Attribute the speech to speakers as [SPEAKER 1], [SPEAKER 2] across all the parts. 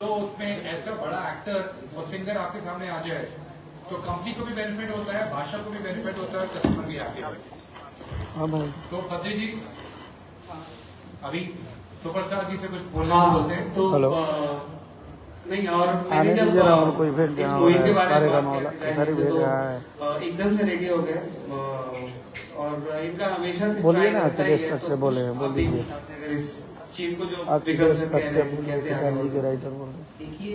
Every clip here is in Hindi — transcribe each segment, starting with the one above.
[SPEAKER 1] तो उसमें ऐसा बड़ा एक्टर और सिंगर आपके सामने आ जाए तो कंपनी को भी बेनिफिट होता है, भाषा को भी बेनिफिट होता है, कस्टमर भी हैप्पी होता है।
[SPEAKER 2] हाँ भाई।
[SPEAKER 1] तो बद्री जी अभी सुपरस्टार जी से कुछ बोलना बोलते हैं
[SPEAKER 3] तो
[SPEAKER 2] हेलो।
[SPEAKER 3] नहीं, और
[SPEAKER 2] आने
[SPEAKER 3] मैंने
[SPEAKER 2] दीजिए ना, और कोई भेज
[SPEAKER 3] इस
[SPEAKER 2] दिया
[SPEAKER 3] मूवी के बारे
[SPEAKER 2] सारे
[SPEAKER 3] में
[SPEAKER 2] गाना
[SPEAKER 3] बात
[SPEAKER 2] वाला
[SPEAKER 3] किया
[SPEAKER 2] सारी भेज
[SPEAKER 3] तो
[SPEAKER 2] रहा है।
[SPEAKER 3] एकदम से रेडी हो गए और इनका हमेशा से
[SPEAKER 2] बोलिए
[SPEAKER 3] try
[SPEAKER 2] ना,
[SPEAKER 3] रहता ही
[SPEAKER 2] अखिलेश
[SPEAKER 3] है,
[SPEAKER 2] कश्यप बोले हैं, बोल
[SPEAKER 3] आप भी
[SPEAKER 2] दीजिए।
[SPEAKER 3] अगर इस चीज को जो
[SPEAKER 2] अखिलेश
[SPEAKER 3] विकल्प से कह रहे
[SPEAKER 2] कश्यप
[SPEAKER 3] हैं, कैसे आगे
[SPEAKER 2] किसान
[SPEAKER 3] बढ़
[SPEAKER 2] जी के
[SPEAKER 3] सकते
[SPEAKER 2] राइटर बोल रहे हैं।
[SPEAKER 4] देखिए,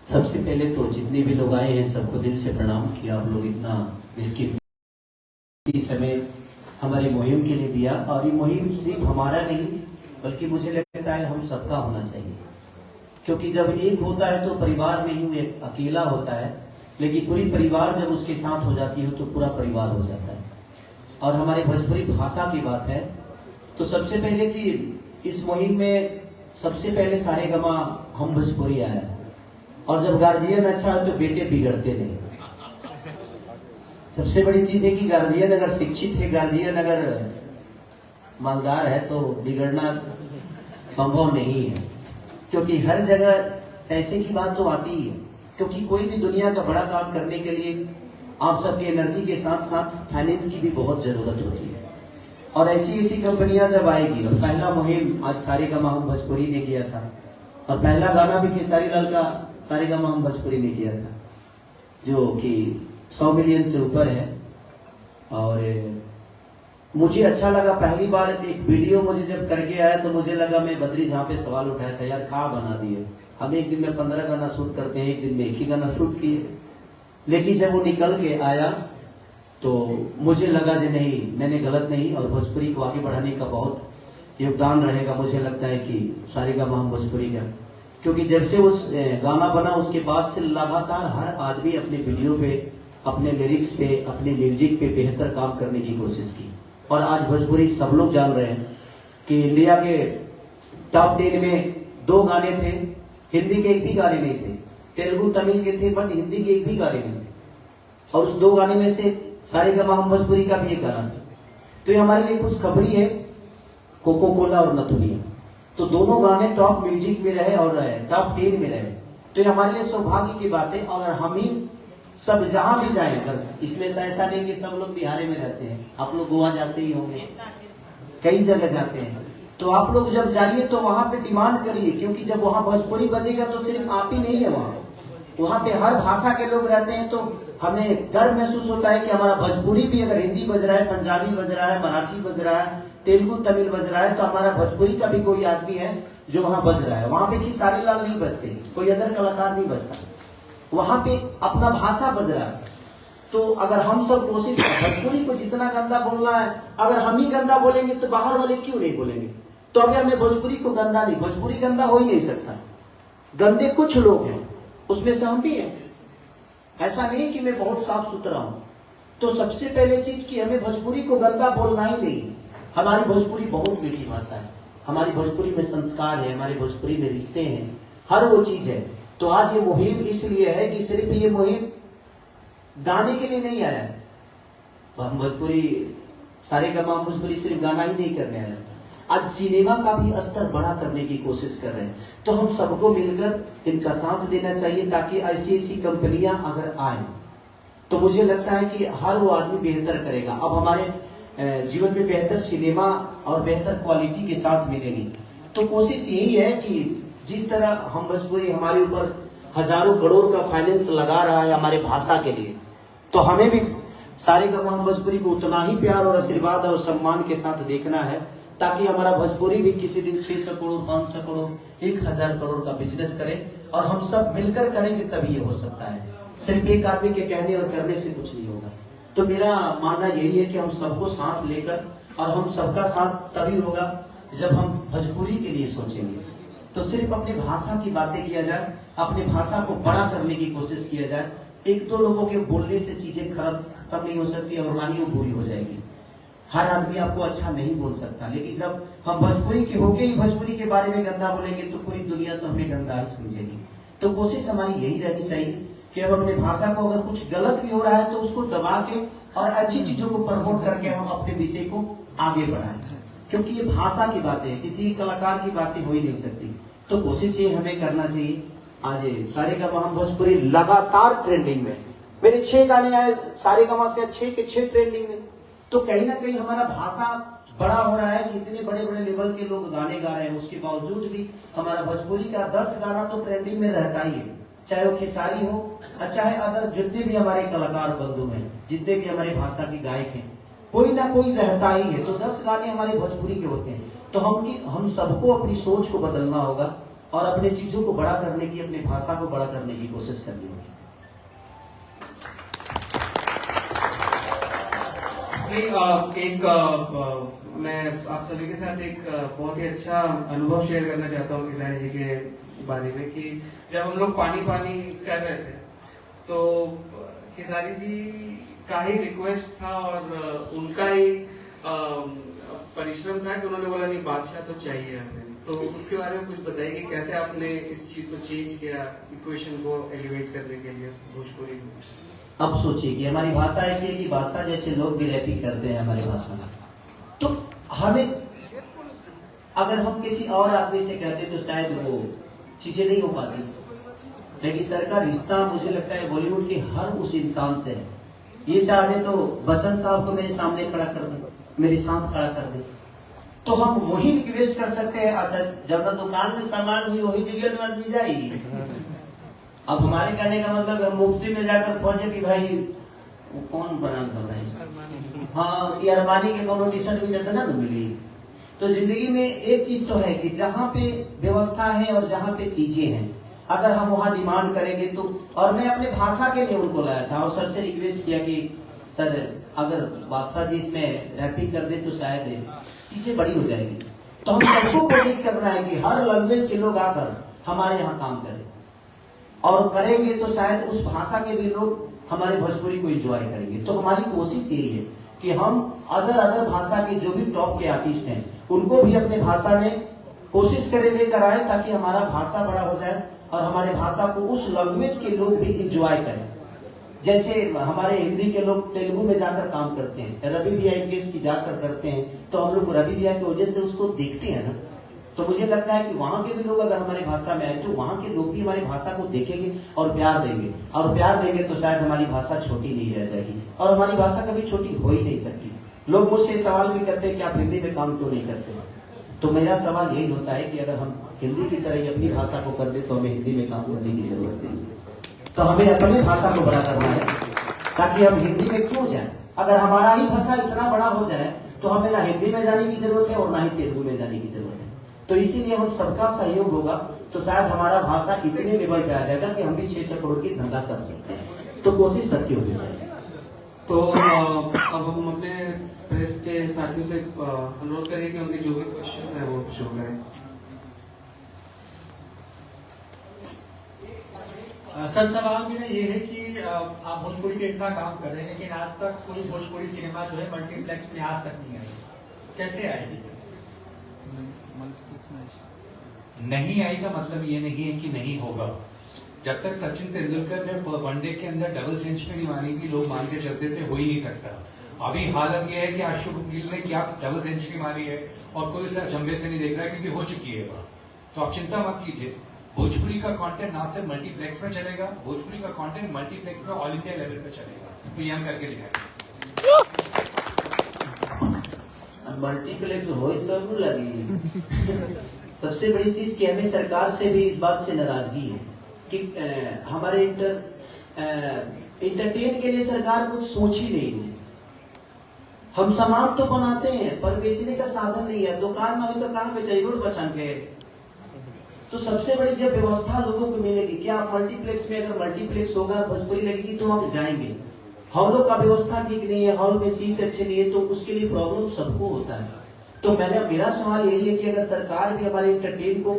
[SPEAKER 4] सबसे पहले तो जितने भी लोग आए हैं सबको दिल से प्रणाम कि आप लोग इतना इसकी समय हमारी मुहिम के लिए दिया। और ये मुहिम सिर्फ हमारा नहीं बल्कि मुझे लगता है हम सबका होना चाहिए, क्योंकि जब एक होता है तो परिवार नहीं, एक अकेला होता है, लेकिन पूरी परिवार जब उसके साथ हो जाती है तो पूरा परिवार हो जाता है। और हमारे भोजपुरी भाषा की बात है तो सबसे पहले कि इस मुहिम में सबसे पहले सारेगामा हम भोजपुरी आया, और जब गार्जियन अच्छा है तो बेटे बिगड़ते नहीं। सबसे बड़ी चीज है कि गार्जियन अगर शिक्षित है, गार्जियन अगर मालदार है तो बिगड़ना संभव नहीं है, क्योंकि हर जगह पैसे की बात तो आती ही है। क्योंकि कोई भी दुनिया का बड़ा काम करने के लिए आप सबकी एनर्जी के साथ साथ फाइनेंस की भी बहुत जरूरत होती है। और ऐसी ऐसी कंपनियां जब आएगी, और पहला मुहिम आज सारेगामा हम भोजपुरी ने किया था, और पहला गाना भी खेसारी लाल का सारेगामा हम भोजपुरी ने किया था, जो कि 100 मिलियन से ऊपर है। और मुझे अच्छा लगा, पहली बार एक वीडियो मुझे जब करके आया तो मुझे लगा, मैं बद्री जहाँ पे सवाल उठाया था, यार खा बना दिए, हम एक दिन में 15 गाना शूट करते हैं, एक दिन में एक ही गाना शूट किए। लेकिन जब वो निकल के आया तो मुझे लगा कि नहीं, मैंने गलत नहीं, और भोजपुरी को आगे बढ़ाने का बहुत योगदान रहेगा। मुझे लगता है कि सारेगामा हम भोजपुरी का, क्योंकि जब से उस गाना बना उसके बाद से लगातार हर आदमी अपने वीडियो पे, अपने लिरिक्स पे, अपने म्यूजिक पे बेहतर काम करने की कोशिश की। और आज भोजपुरी सब लोग जान रहे हैं कि इंडिया के टॉप 10 में 2 गाने थे, हिंदी के एक भी गाने नहीं थे, तेलुगु तमिल के थे बट हिंदी के एक भी गाने नहीं थे। और उस 2 गाने में से सारेगामा हम भोजपुरी का भी एक गाना था। तो ये हमारे लिए खुशखबरी है, कोको कोला और नथुनिया, तो दोनों गाने टॉप म्यूजिक में रहे और टॉप 10 में रहे। तो ये हमारे लिए सौभाग्य की बात है। और हम ही सब जहां भी जाए, अगर इसमें से ऐसा नहीं कि सब लोग बिहार में रहते हैं, आप लोग गोवा जाते ही होंगे, कई जगह जाते हैं, तो आप लोग जब जाइए तो वहां पे डिमांड करिए, क्योंकि जब वहां भोजपुरी बजेगा तो सिर्फ आप ही नहीं है, वहां पे हर भाषा के लोग रहते हैं। तो हमें गर्व महसूस होता है कि हमारा भोजपुरी भी, अगर हिंदी बज रहा है, पंजाबी बज रहा है, मराठी बज रहा है, तेलुगु तमिल बज रहा है, तो हमारा भोजपुरी का भी कोई आदमी है जो वहां बज रहा है। वहां पे खेसारी लाल नहीं बजते, कोई अदर कलाकार नहीं बजता, वहां पे अपना भाषा बज रहा है। तो अगर हम सब कोशिश करें, भोजपुरी को जितना गंदा बोलना है, अगर हम ही गंदा बोलेंगे तो बाहर वाले क्यों नहीं बोलेंगे? तो अभी हमें भोजपुरी को गंदा नहीं, भोजपुरी गंदा हो ही नहीं सकता। गंदे कुछ लोग हैं, उसमें से हम भी हैं। ऐसा नहीं कि मैं बहुत साफ सुथरा हूं। तो सबसे पहले चीज की हमें भोजपुरी को गंदा बोलना ही नहीं। हमारी भोजपुरी बहुत मीठी भाषा है, हमारी भोजपुरी में संस्कार है, हमारी भोजपुरी में रिश्ते हैं, हर वो चीज है। तो आज ये मुहिम इसलिए है कि सिर्फ ये मुहिम गाने के लिए नहीं आया है। हम भोजपुरी सारेगामा भोजपुरी सिर्फ गाना ही नहीं करने आया, आज सिनेमा का भी स्तर बड़ा करने की कोशिश कर रहे हैं। तो हम सबको मिलकर इनका साथ देना चाहिए, ताकि ऐसी ऐसी कंपनियां अगर आए तो मुझे लगता है कि हर वो आदमी बेहतर करेगा। अब हमारे जीवन में बेहतर सिनेमा और बेहतर क्वालिटी के साथ मिलेगी। तो कोशिश यही है कि जिस तरह हम भोजपुरी, हमारे ऊपर हजारों करोड़ का फाइनेंस लगा रहा है हमारे भाषा के लिए, तो हमें भी सारेगामा हम भोजपुरी को उतना ही प्यार और आशीर्वाद और सम्मान के साथ देखना है, ताकि हमारा भोजपुरी भी किसी दिन 600 करोड़, 500 करोड़, 1000 करोड़ का बिजनेस करे। और हम सब मिलकर करेंगे तभी ये हो सकता है, सिर्फ एक आदमी के कहने और करने से कुछ नहीं होगा। तो मेरा मानना यही है कि हम सबको साथ लेकर, और हम सबका साथ तभी होगा जब हम भोजपुरी के लिए सोचेंगे। तो सिर्फ अपनी भाषा की बातें किया जाए, अपनी भाषा को बड़ा करने की कोशिश किया जाए। 1-2 लोगों के बोलने से चीजें खत्म नहीं हो सकती और ना ही वो बुरी हो जाएगी। हर आदमी आपको अच्छा नहीं बोल सकता, लेकिन जब हम भोजपुरी के होके ही भोजपुरी के बारे में गंदा बोलेंगे तो पूरी दुनिया तो हमें गंदा ही समझेगी। तो कोशिश हमारी यही रहनी चाहिए कि हम अपनी भाषा को, अगर कुछ गलत भी हो रहा है तो उसको दबा के और अच्छी चीजों को प्रमोट करके हम अपने विषय को आगे बढ़ाएं। क्योंकि ये भाषा की बातें हैं, किसी कलाकार की बातें हो ही नहीं सकती। तो कोशिश ये हमें करना चाहिए। आज सारेगामा भोजपुरी लगातार ट्रेंडिंग में, मेरे 6 गाने आए सारेगामा से 6 के 6 ट्रेंडिंग में। तो कहीं ना कहीं हमारा भाषा बड़ा हो रहा है कि इतने बड़े बड़े लेवल के लोग गाने गा रहे हैं, उसके बावजूद भी हमारा भोजपुरी का 10 गाना तो ट्रेंडिंग में रहता ही है, चाहे वो खेसारी हो, चाहे अदर जितने भी हमारे कलाकार बंधु हैं, जितने भी हमारे भाषा के गायक हैं, कोई ना कोई रहता ही है। तो 10 गाने हमारे भोजपुरी के होते हैं। तो हम सबको अपनी सोच को बदलना होगा और अपने चीजों को बड़ा करने की, अपनी भाषा को बड़ा करने की कोशिश करनी होगी।
[SPEAKER 3] मैं आप सभी के साथ एक बहुत ही अच्छा अनुभव शेयर करना चाहता हूँ खेसारी जी के बारे में, कि जब हम लोग पानी पानी कर रहे थे तो खेसारी जी का ही रिक्वेस्ट था और उनका ही परिश्रम था कि उन्होंने बोला नहीं बादशाह तो चाहिए हमें। तो उसके बारे में कुछ बताइए कि कैसे आपने इस चीज को चेंज किया, इक्वेशन को एलिवेट करने के लिए भोजपुरी में।
[SPEAKER 4] अब सोचिए कि हमारी भाषा ऐसी है कि बादशाह जैसे लोग भी रैपिंग करते हैं हमारी भाषा में। तो हमें अगर हम किसी और आदमी से कहते तो शायद वो चीजें नहीं हो पाती, लेकिन सर का रिश्ता मुझे लगता है बॉलीवुड के हर उस इंसान से है। ये चाहे तो बच्चन साहब को मेरे सामने खड़ा कर दे, मेरे साथ खड़ा कर दे, तो हम वही रिक्वेस्ट कर सकते हैं। अच्छा, जब ना दुकान में सामान हुई वही जगह में आदमी जाएगी। अब हमारे कहने का मतलब हम मुफ्ती में जाकर खोजे कि भाई वो कौन बना बताए, हाँ कि अरमानी के कोनो टी शर्ट भी ना मिली। तो जिंदगी में एक चीज तो है कि जहाँ पे व्यवस्था है और जहाँ पे चीजें हैं, अगर हम वहाँ डिमांड करेंगे तो। और मैं अपने भाषा के लिए उनको लाया था और सर से रिक्वेस्ट किया कि सर अगर बादशाह जी इसमें रैपिंग कर दे तो शायद चीजें बड़ी हो जाएगी। तो हम सबको कोशिश करना है कि हर लैंग्वेज के लोग आकर हमारे यहाँ काम करें, और करेंगे तो शायद उस भाषा के भी लोग हमारे भोजपुरी को एंजॉय करेंगे। तो हमारी कोशिश यही है कि हम अदर भाषा के जो भी टॉप के आर्टिस्ट हैं उनको भी अपने भाषा में कोशिश करें लेकर आए, ताकि हमारा भाषा बड़ा हो जाए और हमारे भाषा को उस लैंग्वेज के लोग भी एंजॉय करें। जैसे हमारे हिंदी के लोग तेलुगु में जाकर काम करते हैं, रवि भैया इनकेस की जाकर करते हैं, तो हम लोग रवि भैया की वजह से उसको देखते हैं ना। तो मुझे लगता है कि वहां के भी लोग अगर हमारी भाषा में आए तो वहां के लोग भी हमारी भाषा को देखेंगे और प्यार देंगे, और प्यार देंगे तो शायद हमारी भाषा छोटी नहीं रह जाएगी, और हमारी भाषा कभी छोटी हो ही नहीं सकती। लोग मुझसे सवाल भी करते हैं कि आप हिंदी में काम क्यों नहीं करते, तो मेरा सवाल यही होता है कि अगर हम हिंदी की तरह ही अपनी भाषा को कर दे तो हमें हिंदी में काम करने की जरूरत नहीं। तो हमें अपनी भाषा को बड़ा करना है, ताकि हम हिंदी में क्यों जाए। अगर हमारा ही भाषा इतना बड़ा हो जाए तो हमें ना हिंदी में जाने की जरूरत है और ना ही तेलुगु में जाने की जरूरत है। तो इसीलिए हम सबका सहयोग होगा तो शायद हमारा भाषा इतने लेवल पे आ जाएगा कि हम भी 600 करोड़ की धंधा कर सकते हैं। तो कोशिश सबकी होनी चाहिए।
[SPEAKER 3] तो अब हम अपने प्रेस के साथियों से अनुरोध करेंगे कि उनके जो भी क्वेश्चंस हैं वो शो करें।
[SPEAKER 2] सर सवाल मेरा ये है कि आप भोजपुरी में इतना काम कर रहे हैं, लेकिन आज तक कोई भोजपुरी सिनेमा जो है मल्टीप्लेक्स में आज तक नहीं आई, कैसे आएगी?
[SPEAKER 1] नहीं आई का मतलब ये नहीं है कि नहीं होगा। जब तक सचिन तेंदुलकर ने वनडे के अंदर डबल सेंचुरी नहीं मानी थी, लोग मान के चलते थे हो ही नहीं सकता। अभी हालत यह है कि अशोक गिल ने क्या डबल सेंचुरी मारी है और कोई इसे अचंभे से नहीं देख रहा है, क्योंकि हो चुकी है वह। तो आप चिंता मत कीजिए, भोजपुरी का कंटेंट ना सिर्फ मल्टीप्लेक्स में चलेगा, भोजपुरी का कंटेंट मल्टीप्लेक्स में ऑल इंडिया लेवल पे चलेगा। तो ये हम करके दिखाएंगे।
[SPEAKER 4] मल्टीप्लेक्स हो तो लगी। सबसे बड़ी चीज कि हमें सरकार से भी इस बात से नाराजगी है कि हमारे इंटरटेन के लिए सरकार कुछ सोच ही नहीं है। हम सामान तो बनाते हैं पर बेचने का साधन नहीं है। दुकान में तो कहाँ बेचे, रोड बचान के। तो सबसे बड़ी जब व्यवस्था लोगों को मिलेगी, क्या मल्टीप्लेक्स में अगर मल्टीप्लेक्स होगा भोजपुरी लगेगी तो हम जाएंगे। हॉलों का व्यवस्था ठीक नहीं है, हॉल में सीट अच्छे नहीं है, तो उसके लिए प्रॉब्लम सबको होता है। तो मेरा सवाल यही है कि अगर सरकार भी हमारे इंटरटेन को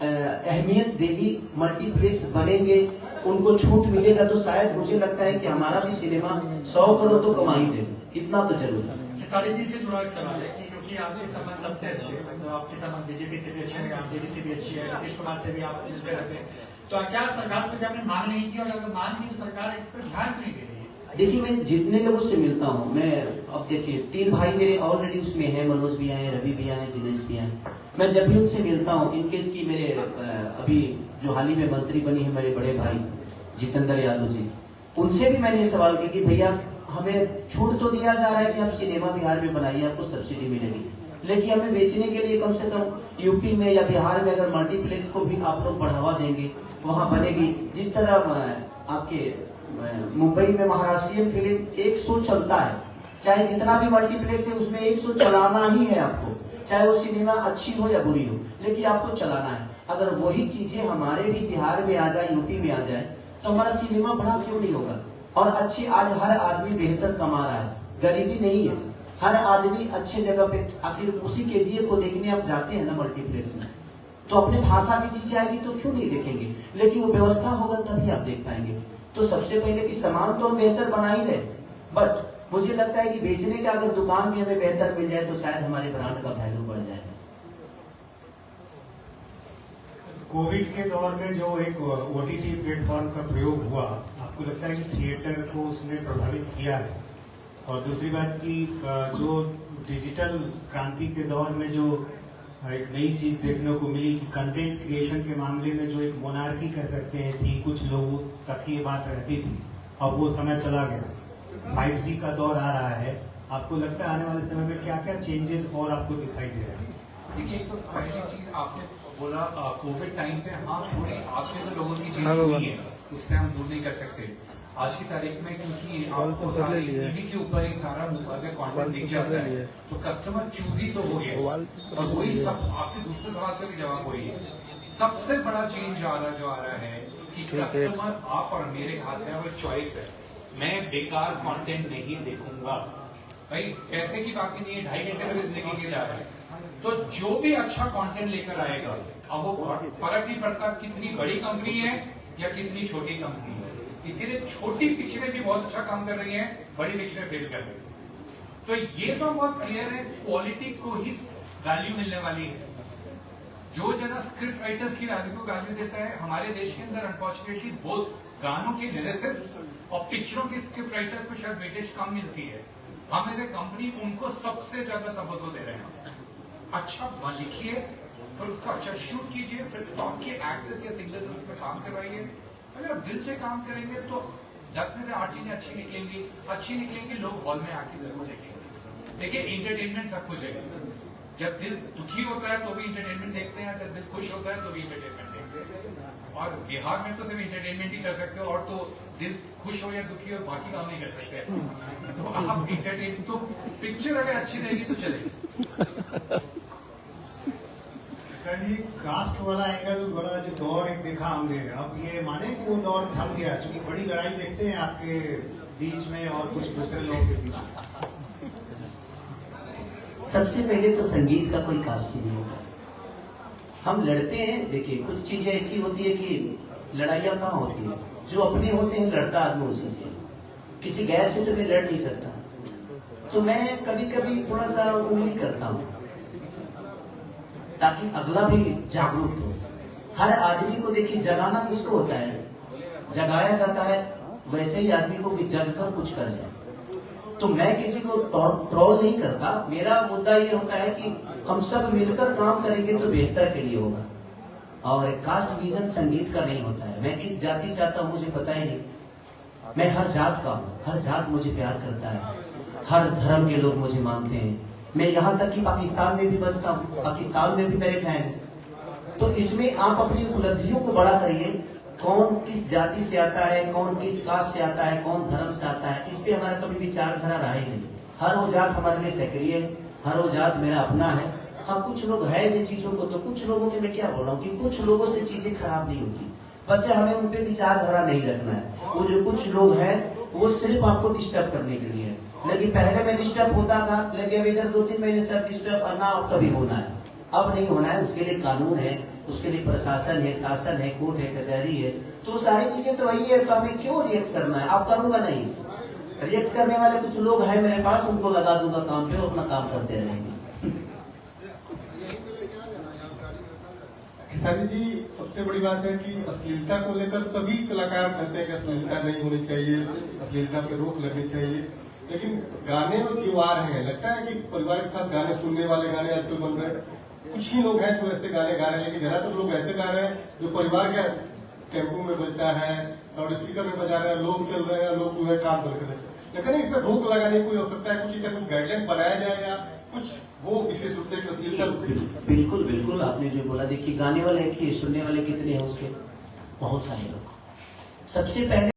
[SPEAKER 4] अहमियत देगी, मल्टीप्लेक्स बनेंगे, उनको छूट मिलेगा, तो शायद मुझे लगता है कि हमारा भी सिनेमा 100 करोड़ तो कमा ही देगा। इतना तो जरूर है।
[SPEAKER 2] खेसारी जी से जुड़ा एक सवाल है कि क्योंकि आपके संबंध सबसे अच्छे हैं, तो आपके संबंध बीजेपी से भी अच्छे हैं, आरजेडी से भी अच्छी है, नीतीश कुमार से भी आप इस पे रहते हैं, तो क्या सरकार से आपने मांग नहीं की, और अगर मांग की तो सरकार इस पर ध्यान क्यों नहीं दे रही है?
[SPEAKER 4] देखिए मैं जितने लोगों से मिलता हूँ, मैं अब देखिए 3 भाई मेरे ऑलरेडी उसमें हैं, मनोज भी आए, रवि भी आए, दिनेश भी आए। मैं जब भी उनसे मिलता हूँ, इनकेस की मेरे अभी जो हाल ही में मंत्री बनी है मेरे बड़े भाई जितेंद्र यादव जी, उनसे भी मैंने ये सवाल किया कि भैया हमें छूट तो दिया जा रहा है कि आप सिनेमा बिहार में बनाइए, आपको सब्सिडी मिलेगी, लेकिन हमें बेचने के लिए कम से कम यूपी में या बिहार में अगर मल्टीप्लेक्स को भी आप लोग बढ़ावा देंगे, वहां बनेगी। जिस तरह आपके मुंबई में महाराष्ट्रियन फिल्म 1 शो चलता है, चाहे जितना भी मल्टीप्लेक्स है उसमें 1 शो चलाना ही है आपको, चाहे वो सिनेमा अच्छी हो या बुरी हो, लेकिन आपको चलाना है। अगर वही चीजें हमारे भी बिहार में आ जाए, यूपी में आ जाए, तो हमारा सिनेमा बड़ा क्यों नहीं होगा। और अच्छी, आज हर आदमी बेहतर कमा रहा है, गरीबी नहीं है, हर आदमी अच्छे जगह पे, आखिर उसी केजीएफ को देखने आप जाते हैं ना मल्टीप्लेक्स में, तो अपने भाषा की चीजें आएगी तो क्यों नहीं देखेंगे, लेकिन वो व्यवस्था होगा तभी आप देख पाएंगे। तो सबसे पहले कि सामान तो हम बेहतर बना ही रहे, बट मुझे लगता है कि बेचने का अगर दुकान भी हमें बेहतर मिल जाए तो शायद हमारे ब्रांड का वैल्यू बढ़ जाएगा।
[SPEAKER 5] कोविड के दौर में जो एक ओटीटी प्लेटफॉर्म का प्रयोग हुआ, आपको लगता है कि थिएटर को उसने प्रभावित किया है? और दूसरी बात की जो डिजिटल क्रांति के दौर में जो एक नई चीज देखने को मिली कि कंटेंट क्रिएशन के मामले में जो एक मोनार्की कह सकते हैं थी, कुछ लोगों तक ये बात रहती थी, अब वो समय चला गया, 5G का दौर आ रहा है, आपको लगता है आने वाले समय में क्या क्या चेंजेस और आपको दिखाई दे रहे हैं?
[SPEAKER 1] देखिए, एक तो पहली चीज आपने बोला कोविड टाइम पे, हाँ थोड़ी आपसे तो लोगों की चीज हुई है, उससे हम दूर नहीं कर सकते। आज की तारीख में क्योंकि आपको सारे टीवी के ऊपर ही सारा अगर कंटेंट दिख जाता है तो कस्टमर चूजी तो हो गया, और वही सब आपके दूसरे सवाल का भी जवाब वही है। सबसे बड़ा चेंज जो आ रहा है कि कस्टमर आप और मेरे हाथ में वो चॉइस है। मैं बेकार कंटेंट नहीं देखूंगा भाई, पैसे की बात ही नहीं है, 2.5 घंटे में जिंदगी के जा रहा है, तो जो भी अच्छा कंटेंट लेकर आएगा, अब वो फर्क नहीं पड़ता कितनी बड़ी कंपनी है या कितनी छोटी कंपनी है। इसीलिए छोटी पिक्चरें भी बहुत अच्छा काम कर रही हैं, बड़ी पिक्चरें फेल कर रही हैं। तो ये तो बहुत क्लियर है, क्वालिटी को ही वैल्यू मिलने वाली है। जो जना स्क्रिप्ट राइटर्स की वैल्यू को वैल्यू देता है, हमारे देश के अंदर अनफॉर्चुनेटली बहुत गानों के लिरिसिस्ट और पिक्चरों के स्क्रिप्ट राइटर्स को शायद वेटेज कम मिलती है। हम एज ए कंपनी उनको सबसे ज्यादा तवज्जो दे रहे हैं। अच्छा लिखिए, फिर उसका अच्छा शूट कीजिए, फिर टॉप के एक्टर्स या सिंगर्स उस पर काम करवाइए। अगर आप दिल से काम करेंगे तो 10 में से 8 चीजें अच्छी निकलेंगी, लोग हॉल में आके जरूर देखेंगे। देखिए, इंटरटेनमेंट सब कुछ है। जब दिल दुखी होता है तो भी इंटरटेनमेंट देखते हैं, जब दिल खुश होता है तो भी इंटरटेनमेंट देखते हैं। और बिहार में तो सिर्फ इंटरटेनमेंट ही कर सकते हो, और तो दिल खुश हो या दुखी हो बाकी काम नहीं कर सकते। तो आप इंटरटेन, तो पिक्चर अगर अच्छी रहेगी तो चलेगी।
[SPEAKER 5] जी, कास्ट वाला एंगल बड़ा जो दौर एक देखा हमने, अब ये माने कि वो दौर थम गया, क्योंकि बड़ी लड़ाई देखते हैं आपके बीच में और कुछ दूसरे लोगों के बीच में।
[SPEAKER 4] सबसे पहले तो संगीत का कोई कास्ट ही नहीं होता, हम लड़ते हैं। देखिए, कुछ चीजें ऐसी होती है कि लड़ाइयाँ कहाँ होती है, जो अपने होते हैं लड़ता आदमी उसी से, किसी गैर से तो मैं लड़ नहीं सकता। तो मैं कभी कभी थोड़ा सा उंगली करता हूँ ताकि अगला भी जागरूक हो। हर आदमी को देखिए, जगाना किसको होता है, जगाया जाता है, वैसे ही आदमी को भी जगकर कुछ कर जाए। तो मैं किसी को ट्रोल नहीं करता, मेरा मुद्दा ये होता है कि हम सब मिलकर काम करेंगे तो बेहतर के लिए होगा। और कास्ट विजन संगीत का नहीं होता है। मैं किस जाति से आता हूँ मुझे पता ही नहीं, मैं हर जात का हूँ, हर जात मुझे प्यार करता है, हर धर्म के लोग मुझे मानते हैं। मैं यहाँ तक कि पाकिस्तान में भी बसता हूँ, पाकिस्तान में भी मेरे फैन हैं। तो इसमें आप अपनी उपलब्धियों को बड़ा करिए, कौन किस जाति से आता है, कौन किस कास्ट से आता है, कौन धर्म से आता है, इस पे हमारा कभी विचारधारा रहा ही नहीं। हर वो जात हमारे लिए सक्रिय है, हर वो जात मेरा अपना है। हाँ, कुछ लोग है जिन चीजों को, तो कुछ लोगों के मैं क्या बोल रहा हूँ कि कुछ लोगों से चीजें खराब नहीं होती, बस हमें उन पे विचारधारा नहीं रखना है। वो जो कुछ लोग हैं वो सिर्फ आपको डिस्टर्ब करने के लिए है। लेकिन पहले मैं डिस्टर्ब होता था, लेकिन इधर 2-3 महीने से डिस्टर्ब करना अब कभी होना है, अब नहीं होना है। उसके लिए कानून है, उसके लिए प्रशासन है, शासन है, कोर्ट है, कचहरी है, तो सारी चीजें तो वही है। तो हमें क्यों रिएक्ट करना है, आप करूंगा नहीं। रिएक्ट करने वाले कुछ लोग हैं मेरे पास, उनको लगा दूंगा काम पे, अपना काम करते रहेंगे।
[SPEAKER 6] खेसारी जी, सबसे बड़ी बात है कि अश्लीलता को लेकर सभी कलाकार कहते हैं कि अश्लीलता नहीं होनी चाहिए, अश्लीलता पे रोक लगनी चाहिए, लेकिन गाने जो आ रहे हैं लगता है कि परिवार के साथ गाने सुनने वाले गाने आजकल बन रहे हैं। कुछ ही लोग हैं जो ऐसे गाने गा रहे हैं, लेकिन ज्यादातर लोग ऐसे गा रहे हैं जो परिवार के टेम्पो में बजता है और स्पीकर में बजा रहे हैं, लोग चल रहे हैं, लोग जो है काम कर रहे हैं। लेकिन इसमें रोक लगाने की कोई आवश्यकता है, कुछ इसका कुछ गाइडलाइन बनाया जाए या कुछ वो विशेष रूप से अश्लीलता।
[SPEAKER 4] बिल्कुल बिल्कुल, आपने जो बोला, देखिए गाने वाले एक ही, सुनने वाले कितने हैं उसके, बहुत सारे लोग। सबसे पहले